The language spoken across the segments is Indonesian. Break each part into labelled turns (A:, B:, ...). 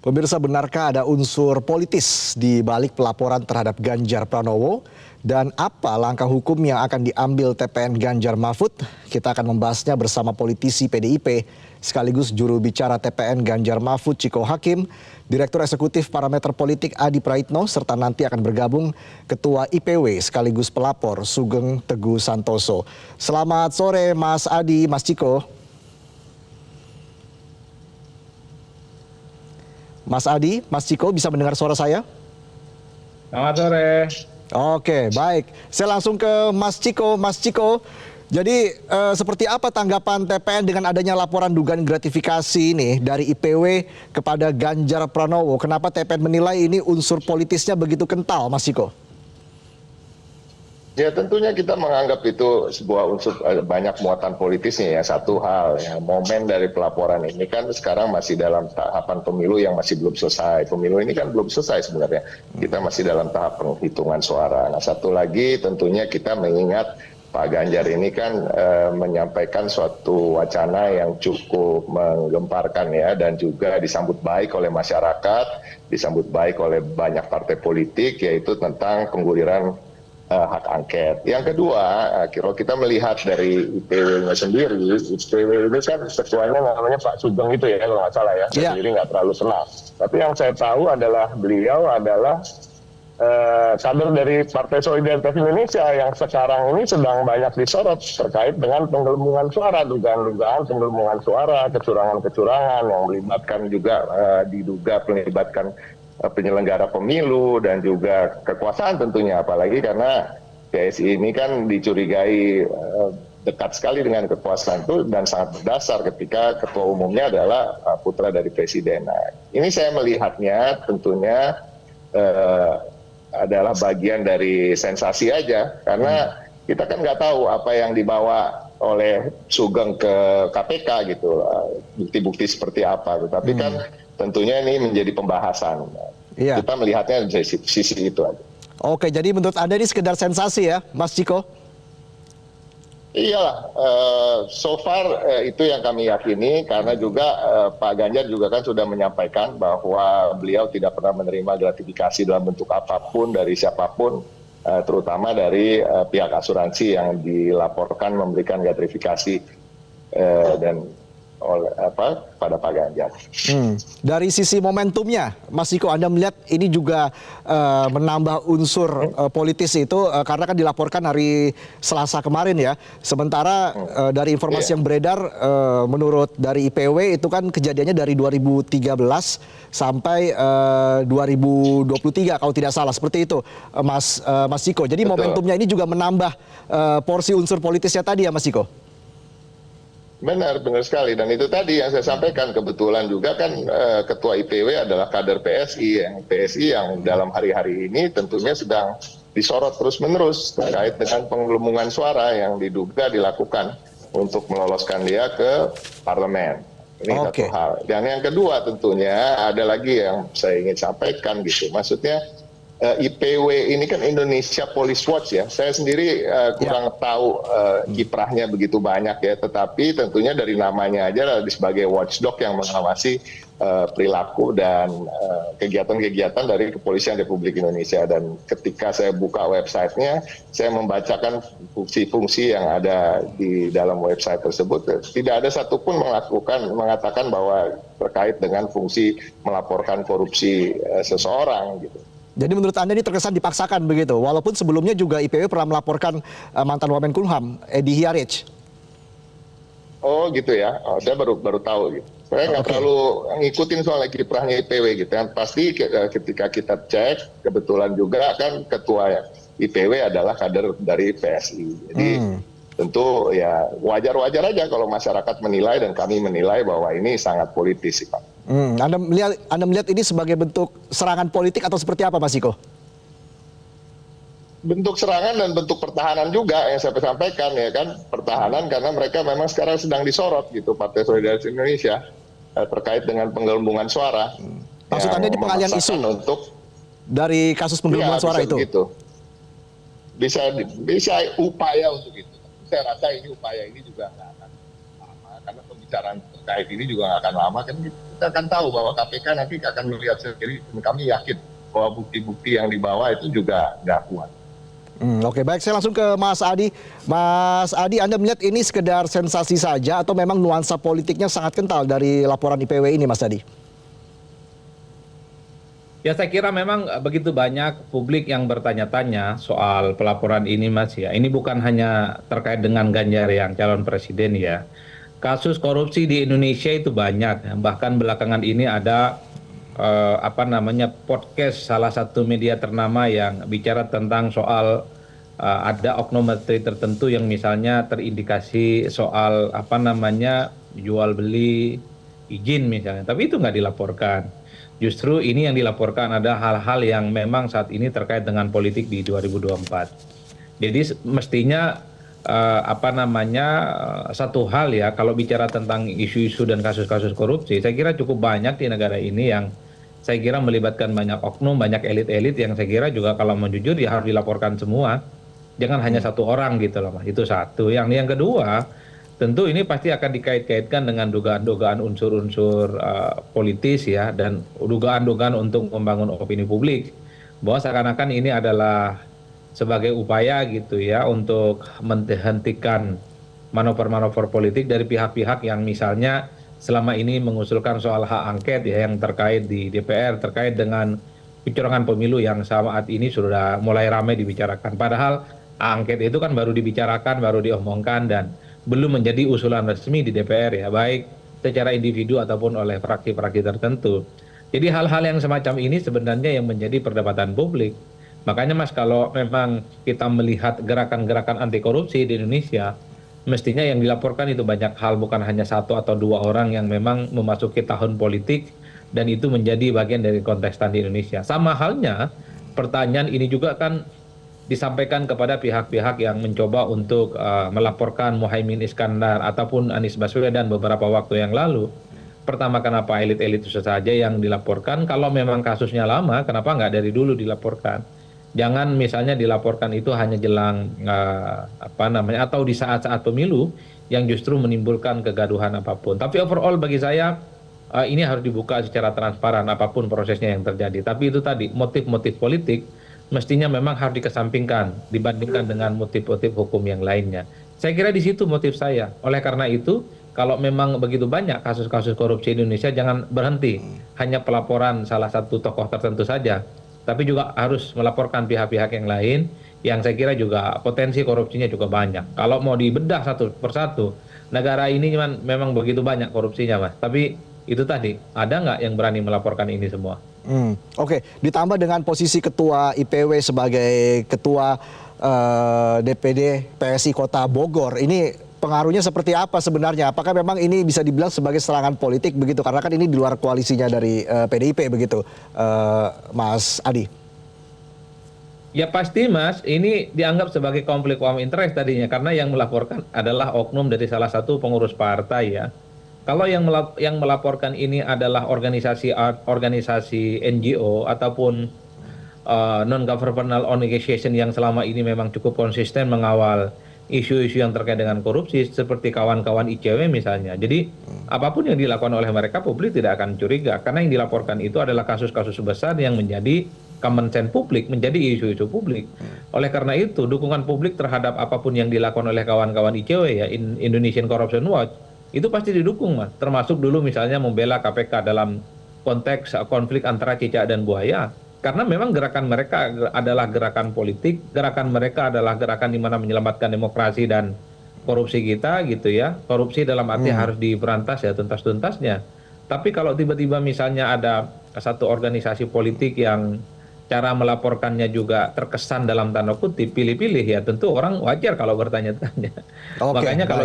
A: Pemirsa, benarkah ada unsur politis di balik pelaporan terhadap Ganjar Pranowo? Dan apa langkah hukum yang akan diambil TPN Ganjar Mahfud? Kita akan membahasnya bersama politisi PDIP sekaligus juru bicara TPN Ganjar Mahfud Ciko Hakim, Direktur Eksekutif Parameter Politik Adi Praitno, serta nanti akan bergabung Ketua IPW sekaligus pelapor Sugeng Teguh Santoso. Selamat sore Mas Adi, Mas Ciko. Mas Adi, Mas Ciko bisa mendengar suara saya?
B: Selamat sore.
A: Oke, baik. Saya langsung ke Mas Ciko. Mas Ciko, jadi seperti apa tanggapan TPN dengan adanya laporan dugaan gratifikasi ini dari IPW kepada Ganjar Pranowo? Kenapa TPN menilai ini unsur politisnya begitu kental, Mas Ciko?
C: Ya tentunya kita menganggap itu sebuah unsur banyak muatan politisnya ya. Satu hal, ya, momen dari pelaporan ini kan sekarang masih dalam tahapan pemilu yang masih belum selesai. Pemilu ini kan belum selesai sebenarnya. Kita masih dalam tahap penghitungan suara. Nah satu lagi tentunya kita mengingat Pak Ganjar ini kan menyampaikan suatu wacana yang cukup menggemparkan ya, dan juga disambut baik oleh masyarakat, disambut baik oleh banyak partai politik, yaitu tentang pengguliran hak angket. Yang kedua, kalau kita melihat dari IPW-nya sendiri, IPW ini kan ketuanya namanya Pak Sugeng itu ya, kalau nggak salah ya, saya sendiri nggak terlalu senang. Tapi yang saya tahu adalah beliau adalah kader dari Partai Solidaritas Indonesia yang sekarang ini sedang banyak disorot terkait dengan penggelembungan suara, dugaan-dugaan penggelembungan suara, kecurangan-kecurangan yang melibatkan juga diduga melibatkan penyelenggara pemilu dan juga kekuasaan tentunya, apalagi karena PSI ini kan dicurigai dekat sekali dengan kekuasaan itu dan sangat berdasar ketika ketua umumnya adalah putra dari presiden. Nah, ini saya melihatnya tentunya adalah bagian dari sensasi aja, karena kita kan nggak tahu apa yang dibawa oleh Sugeng ke KPK gitu, bukti-bukti seperti apa, tapi kan tentunya ini menjadi pembahasan. Iya. Kita melihatnya dari sisi itu aja.
A: Oke, jadi menurut Anda ini sekedar sensasi ya, Mas Ciko?
C: Iyalah, so far itu yang kami yakini, karena juga Pak Ganjar juga kan sudah menyampaikan bahwa beliau tidak pernah menerima gratifikasi dalam bentuk apapun dari siapapun, terutama dari pihak asuransi yang dilaporkan memberikan gratifikasi dan oleh pada Pak Ganjar.
A: Dari sisi momentumnya, Mas Ciko, Anda melihat ini juga menambah unsur politis itu karena kan dilaporkan hari Selasa kemarin ya. Sementara dari informasi yang beredar menurut dari IPW itu kan kejadiannya dari 2013 sampai 2023 kalau tidak salah, seperti itu Mas Ciko. Jadi momentumnya ini juga menambah porsi unsur politisnya tadi ya Mas Ciko?
C: Benar sekali, dan itu tadi yang saya sampaikan, kebetulan juga kan Ketua IPW adalah kader PSI yang dalam hari-hari ini tentunya sedang disorot terus-menerus terkait dengan penggelembungan suara yang diduga dilakukan untuk meloloskan dia ke parlemen. Ini satu hal. Dan yang kedua tentunya ada lagi yang saya ingin sampaikan gitu, maksudnya IPW ini kan Indonesia Police Watch ya. Saya sendiri kurang tahu kiprahnya begitu banyak ya, tetapi tentunya dari namanya aja sebagai watchdog yang mengawasi perilaku dan kegiatan-kegiatan dari Kepolisian Republik Indonesia. Dan ketika saya buka websitenya, saya membacakan fungsi-fungsi yang ada di dalam website tersebut. Tidak ada satupun mengatakan bahwa terkait dengan fungsi melaporkan korupsi seseorang gitu.
A: Jadi menurut Anda ini terkesan dipaksakan begitu, walaupun sebelumnya juga IPW pernah melaporkan mantan Wamenkumham, Edi Hiaric.
C: Oh gitu ya, saya baru tahu gitu. Saya nggak terlalu ngikutin soal kiprahnya IPW gitu. Yang pasti ketika kita cek, kebetulan juga kan ketua IPW adalah kader dari PSI. Jadi tentu ya wajar-wajar aja kalau masyarakat menilai dan kami menilai bahwa ini sangat politis sih Pak.
A: Anda melihat ini sebagai bentuk serangan politik atau seperti apa Mas Ciko?
C: Bentuk serangan dan bentuk pertahanan juga yang saya sampaikan ya kan, pertahanan karena mereka memang sekarang sedang disorot gitu, Partai Solidaritas Indonesia terkait dengan penggelembungan suara.
A: Maksud Anda ini pengalian isu untuk dari kasus penggelembungan suara itu?
C: Begitu. Bisa upaya untuk itu. Saya rasa ini upaya ini juga nggak akan lama karena pembicaraan terkait ini juga nggak akan lama kan, kita akan tahu bahwa KPK nanti akan melihat sendiri, dan kami yakin bahwa bukti-bukti yang dibawa itu juga nggak kuat.
A: Oke, baik, saya langsung ke Mas Adi. Mas Adi, Anda melihat ini sekedar sensasi saja atau memang nuansa politiknya sangat kental dari laporan IPW ini, Mas Adi?
B: Ya saya kira memang begitu banyak publik yang bertanya-tanya soal pelaporan ini Mas ya. Ini bukan hanya terkait dengan Ganjar yang calon presiden ya. Kasus korupsi di Indonesia itu banyak. Bahkan belakangan ini ada podcast salah satu media ternama yang bicara tentang soal ada oknum menteri tertentu yang misalnya terindikasi soal jual beli izin misalnya. Tapi itu nggak dilaporkan. Justru ini yang dilaporkan ada hal-hal yang memang saat ini terkait dengan politik di 2024. Jadi mestinya satu hal ya, kalau bicara tentang isu-isu dan kasus-kasus korupsi, saya kira cukup banyak di negara ini yang saya kira melibatkan banyak oknum, banyak elit-elit yang saya kira juga kalau mau jujur ya harus dilaporkan semua. Jangan hanya satu orang gitu loh Mas. Itu satu. Yang kedua, tentu ini pasti akan dikait-kaitkan dengan dugaan-dugaan unsur-unsur politis ya, dan dugaan-dugaan untuk membangun opini publik bahwa seakan-akan ini adalah sebagai upaya gitu ya untuk menghentikan manuver-manuver politik dari pihak-pihak yang misalnya selama ini mengusulkan soal hak angket ya yang terkait di DPR terkait dengan kecurangan pemilu yang saat ini sudah mulai ramai dibicarakan. Padahal hak angket itu kan baru dibicarakan, baru diomongkan dan belum menjadi usulan resmi di DPR ya, baik secara individu ataupun oleh fraksi-fraksi tertentu. Jadi hal-hal yang semacam ini sebenarnya yang menjadi perdebatan publik. Makanya Mas, kalau memang kita melihat gerakan-gerakan anti korupsi di Indonesia, mestinya yang dilaporkan itu banyak hal, bukan hanya satu atau dua orang yang memang memasuki tahun politik dan itu menjadi bagian dari kontestan di Indonesia. Sama halnya pertanyaan ini juga kan disampaikan kepada pihak-pihak yang mencoba untuk melaporkan Muhaimin Iskandar ataupun Anies Baswedan beberapa waktu yang lalu. Pertama, kenapa elit-elit itu saja yang dilaporkan? Kalau memang kasusnya lama, kenapa nggak dari dulu dilaporkan? Jangan misalnya dilaporkan itu hanya jelang atau di saat-saat pemilu yang justru menimbulkan kegaduhan apapun. Tapi overall bagi saya ini harus dibuka secara transparan apapun prosesnya yang terjadi. Tapi itu tadi motif-motif politik mestinya memang harus dikesampingkan dibandingkan dengan motif-motif hukum yang lainnya. Saya kira di situ motif saya. Oleh karena itu, kalau memang begitu banyak kasus-kasus korupsi di Indonesia, jangan berhenti hanya pelaporan salah satu tokoh tertentu saja, tapi juga harus melaporkan pihak-pihak yang lain yang saya kira juga potensi korupsinya juga banyak. Kalau mau dibedah satu persatu, negara ini memang begitu banyak korupsinya Mas. Tapi itu tadi, ada nggak yang berani melaporkan ini semua?
A: Oke, ditambah dengan posisi Ketua IPW sebagai Ketua DPD PSI Kota Bogor, ini pengaruhnya seperti apa sebenarnya? Apakah memang ini bisa dibilang sebagai serangan politik begitu? Karena kan ini di luar koalisinya dari PDIP begitu, Mas Adi?
B: Ya pasti Mas, ini dianggap sebagai konflik of interest tadinya, karena yang melaporkan adalah oknum dari salah satu pengurus partai ya. Kalau yang melaporkan ini adalah organisasi NGO ataupun non-governmental organization yang selama ini memang cukup konsisten mengawal isu-isu yang terkait dengan korupsi seperti kawan-kawan ICW misalnya. Jadi apapun yang dilakukan oleh mereka publik tidak akan curiga karena yang dilaporkan itu adalah kasus-kasus besar yang menjadi common sense publik, menjadi isu-isu publik. Oleh karena itu dukungan publik terhadap apapun yang dilakukan oleh kawan-kawan ICW ya, Indonesian Corruption Watch, itu pasti didukung Mas, termasuk dulu misalnya membela KPK dalam konteks konflik antara cicak dan buaya, karena memang gerakan mereka adalah gerakan politik, gerakan mereka adalah gerakan di mana menyelamatkan demokrasi dan korupsi kita gitu ya, korupsi dalam arti harus diberantas ya tuntas-tuntasnya. Tapi kalau tiba-tiba misalnya ada satu organisasi politik yang cara melaporkannya juga terkesan dalam tanda kutip pilih-pilih ya, tentu orang wajar kalau bertanya-tanya. Makanya kalau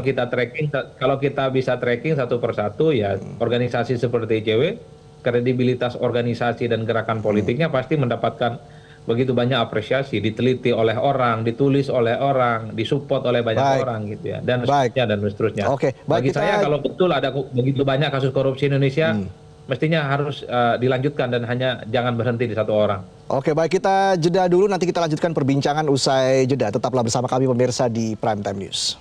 B: kita bisa tracking satu persatu ya, organisasi seperti ICW, kredibilitas organisasi dan gerakan politiknya pasti mendapatkan begitu banyak apresiasi, diteliti oleh orang, ditulis oleh orang, disupport oleh banyak orang gitu ya, dan seterusnya dan seterusnya. Bagi saya kalau betul ada begitu banyak kasus korupsi Indonesia, mestinya harus dilanjutkan dan jangan berhenti di satu orang.
A: Oke, baik, kita jeda dulu, nanti kita lanjutkan perbincangan usai jeda. Tetaplah bersama kami pemirsa di Prime Time News.